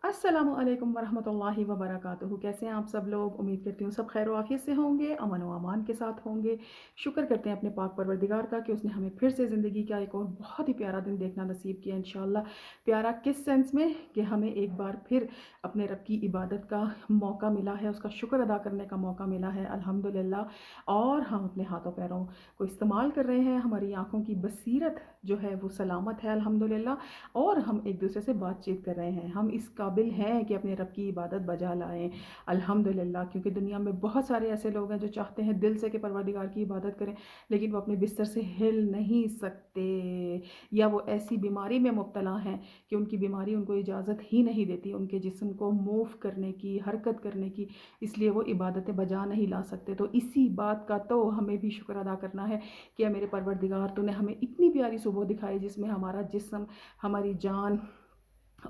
अस्सलामु अलैकुम वरहमतुल्लाहि वबरकातुहू। कैसे हैं आप सब लोग? उम्मीद करती हूँ सब खैर व आफियत से होंगे, अमन व अमान के साथ होंगे। शुक्र करते हैं अपने पाक परवरदिगार का कि उसने हमें फिर से ज़िंदगी का एक और बहुत ही प्यारा दिन देखना नसीब किया इंशाअल्लाह। प्यारा किस सेंस में कि हमें एक बार फिर अपने रब की इबादत का मौका मिला है, उसका शुक्र अदा करने का मौका मिला है अल्हम्दुलिल्लाह। और हम अपने हाथों पैरों को इस्तेमाल कर रहे हैं, हमारी आँखों की बसीरत जो है वो सलामत है अल्हम्दुलिल्लाह। और हम एक दूसरे से बातचीत कर रहे हैं, हम इस काबिल हैं कि अपने रब की इबादत बजा लाएं अल्हम्दुलिल्लाह। क्योंकि दुनिया में बहुत सारे ऐसे लोग हैं जो चाहते हैं दिल से कि परवरदिगार की इबादत करें, लेकिन वो अपने बिस्तर से हिल नहीं सकते, या वो ऐसी बीमारी में मुब्तला हैं कि उनकी बीमारी उनको इजाज़त ही नहीं देती उनके जिस्म को मूव करने की, हरकत करने की, इसलिए वो इबादतें बजा नहीं ला सकते। तो इसी बात का तो हमें भी शुक्र अदा करना है कि मेरे परवरदिगार तूने हमें इतनी प्यारी सुबह दिखाई जिसमें हमारा जिस्म, हमारी जान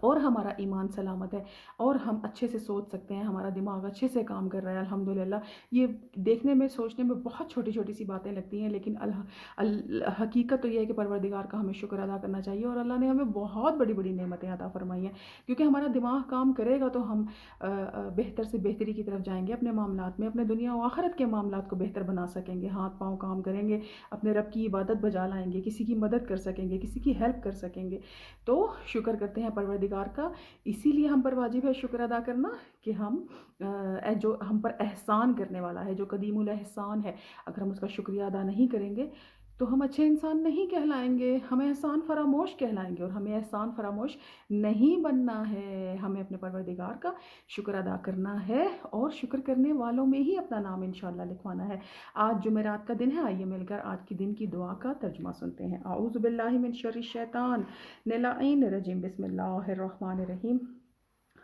और हमारा ईमान सलामत है, और हम अच्छे से सोच सकते हैं, हमारा दिमाग अच्छे से काम कर रहा है अल्हम्दुलिल्लाह। ये देखने में, सोचने में बहुत छोटी-छोटी सी बातें लगती हैं, लेकिन हकीकत तो ये है कि परवरदिगार का हमें शुक्र अदा करना चाहिए। और अल्लाह ने हमें बहुत बड़ी-बड़ी नेमतें अता फ़रमाई हैं, क्योंकि हमारा दिमाग काम करेगा तो हम बेहतर से बेहतरी की तरफ जाएँगे अपने मामलात में, अपने दुनिया और आखिरत के मामलात को बेहतर बना सकेंगे, हाथ-पाँव काम करेंगे, अपने रब की इबादत बजा लाएँगे, किसी की मदद कर सकेंगे, किसी की हेल्प कर सकेंगे। तो शुक्र करते हैं परवरदिगार का। इसीलिए हम पर वाजिब है शुक्र अदा करना कि हम जो हम पर एहसान करने वाला है, जो कदीमुल एहसान है, अगर हम उसका शुक्रिया अदा नहीं करेंगे तो हम अच्छे इंसान नहीं कहलाएंगे, हम एहसान फरामोश कहलाएंगे। और हमें एहसान फरामोश नहीं बनना है, हमें अपने परवरदिगार का शुक्र अदा करना है, और शुक्र करने वालों में ही अपना नाम इंशाअल्लाह लिखवाना है। आज जुमेरात का दिन है, आइए मिलकर आज की दिन की दुआ का तर्जुमा सुनते हैं। आऊज़ु बिल्लाहि मिन शर्रि शैतान नलाइन रजीम, बिस्मिल्लाहिर्रहमानिर्रहीम।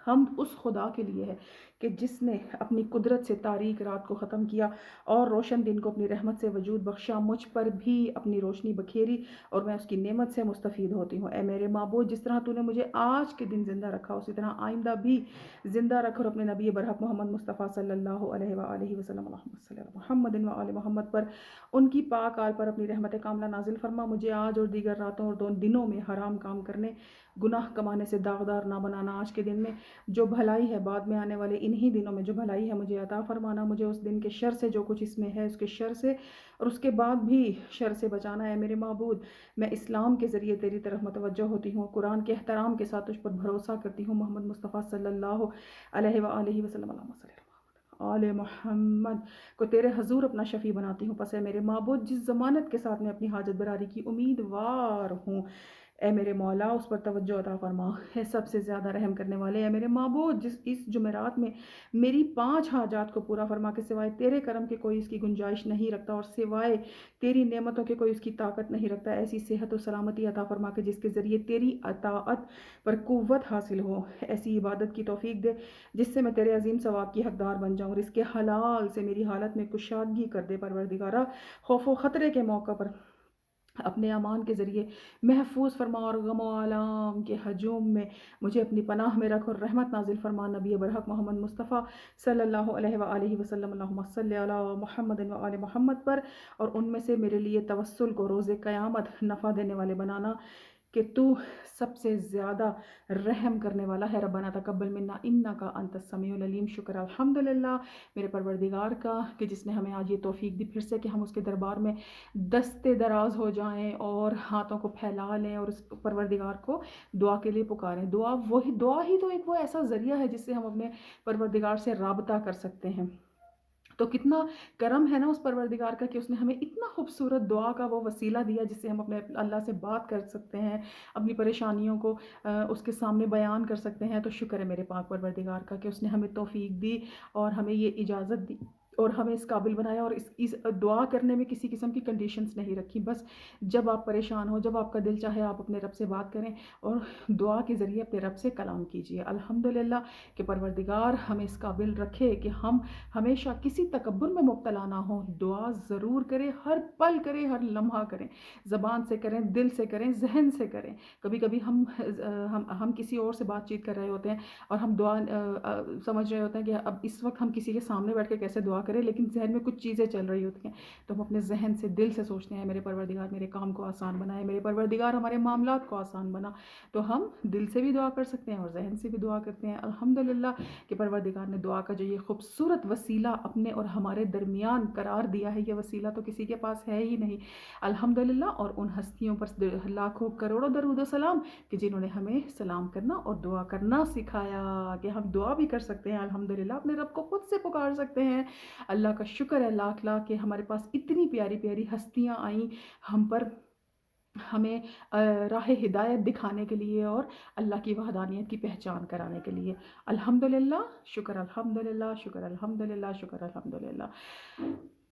हम उस खुदा के लिए है कि जिसने अपनी कुदरत से तारीक रात को ख़त्म किया और रोशन दिन को अपनी रहमत से वजूद बख्शा, मुझ पर भी अपनी रोशनी बखेरी और मैं उसकी नेमत से मुस्तफ़ीद होती हूँ। ए मेरे माबूद, जिस तरह तूने मुझे आज के दिन ज़िंदा रखा, उसी तरह आइंदा भी ज़िंदा रख, और अपने नबी बरहक मोहम्मद मुस्तफ़ा सल्लल्लाहु अलैहि वसल्लम मोहम्मद व आले मोहम्मद पर, उनकी पाक आल पर अपनी रहमत कामला नाजिल फरमा। मुझे आज और दीगर रातों और दिनों में हराम काम करने, गुनाह कमाने से दागदार ना बनाना। आज के दिन में जो भलाई है, बाद में आने वाले इन्हीं दिनों में जो भलाई है मुझे अता फरमाना। मुझे उस दिन के शर से, जो कुछ इसमें है उसके शर से, और उसके बाद भी शर से बचाना है मेरे माबूद। मैं इस्लाम के ज़रिए तेरी तरफ मतवज्जो होती हूँ, कुरान के एहतराम के साथ तुझ पर भरोसा करती हूँ। मोहम्मद मुस्तफ़ा सल्लल्लाहु अलैहि वसल्लम आले मोहम्मद को तेरे हजूर अपना शफ़ी बनाती हूँ। पस है मेरे माबूद, जिस ज़मानत के साथ मैं अपनी हाजत बरारी की उम्मीदवार हूँ, ए मेरे मौला उस पर तवज्जो अता फरमा। है सबसे ज़्यादा रहम करने वाले, ए मेरे माबूद, जिस इस जुमेरात में मेरी 5 हाजात को पूरा फरमा के सिवाय तेरे करम के कोई इसकी गुंजाइश नहीं रखता, और सिवाय तेरी नेमतों के कोई उसकी ताकत नहीं रखता। ऐसी सेहत और सलामती अता फरमा के जिसके ज़रिए तेरी अताअत पर कुव्वत हासिल हो। ऐसी इबादत की तौफीक दे जिससे मैं तेरे अजीम सवाब की हकदार बन जाऊँ, और इसके हलाल से मेरी हालत में कुशादगी कर दे परवरदिगारा। खौफ व ख़तरे के मौका पर अपने अमान के ज़रिए महफूज फरमा, और गम व आलाम के हजूम में मुझे अपनी पनाह में रख, और रहमत नाजिल फरमा नबी बरहक मोहम्मद मुस्तफ़ा सल्लल्लाहु अलैहि वसल्लम अल्लाहुम्मा सल्लि अला मुहम्मद व आले मोहम्मद पर, और उनमें से मेरे लिए तवस्सुल को रोज़े क़यामत नफ़ा देने वाले बनाना कि तू सबसे ज़्यादा रहम करने वाला है। रब्बना तक़ब्बल मिन्ना इन्नका अंतस समीउल अलीम। शुक्र अल्हम्दुलिल्लाह मेरे परवरदिगार का कि जिसने हमें आज ये तौफीक दी फिर से कि हम उसके दरबार में दस्ते दराज हो जाएं और हाथों को फैला लें, और उस परवरदिगार को दुआ के लिए पुकारें। दुआ ही तो एक वो ऐसा ज़रिया है जिससे हम अपने परवरदिगार से राबता कर सकते हैं। तो कितना करम है ना उस परवरदिगार का कि उसने हमें इतना खूबसूरत दुआ का वो वसीला दिया जिससे हम अपने अल्लाह से बात कर सकते हैं, अपनी परेशानियों को उसके सामने बयान कर सकते हैं। तो शुक्र है मेरे पाक परवरदिगार का कि उसने हमें तौफीक दी और हमें ये इजाज़त दी और हमें इस काबिल बनाया, और इस दुआ करने में किसी किस्म की कंडीशंस नहीं रखी। बस जब आप परेशान हो, जब आपका दिल चाहे, आप अपने रब से बात करें और दुआ के ज़रिए अपने रब से कलाम कीजिए। अल्हम्दुलिल्लाह कि परवरदिगार हमें इस काबिल रखे कि हम हमेशा किसी तकब्बुर में मुब्तला ना हो। दुआ ज़रूर करें, हर पल करें, हर लम्हा करें, ज़बान से करें, दिल से करें, जहन से करें। कभी कभी हम किसी और से बातचीत कर रहे होते हैं और हम दुआ समझ रहे होते हैं कि अब इस वक्त हम किसी के सामने बैठ के कैसे दुआ کریں لیکن ذہن میں کچھ چیزیں چل رہی ہوتی ہیں، تو ہم اپنے ذہن سے دل سے سوچتے ہیں میرے پروردگار میرے کام کو آسان بنائے، میرے پروردگار ہمارے معاملات کو آسان بنا، تو ہم دل سے بھی دعا کر سکتے ہیں اور ذہن سے بھی دعا کرتے ہیں الحمدللہ کہ پروردگار نے دعا کا جو یہ خوبصورت وسیلہ اپنے اور ہمارے درمیان قرار دیا ہے، یہ وسیلہ تو کسی کے پاس ہے ہی نہیں الحمدللہ، اور ان ہستیوں پر لاکھوں کروڑوں درود و سلام کہ جنہوں نے ہمیں سلام کرنا اور دعا کرنا سکھایا کہ ہم دعا بھی کر سکتے ہیں الحمدللہ، اپنے رب کو خود سے پکار سکتے ہیں۔ اللہ کا شکر ہے لاکھ لاکھ کہ ہمارے پاس اتنی پیاری پیاری ہستیاں آئیں ہم پر، ہمیں راہ ہدایت دکھانے کے لیے اور اللہ کی وحدانیت کی پہچان کرانے کے لیے الحمدللہ، شکر الحمدللہ، شکر الحمدللہ، شکر الحمدللہ۔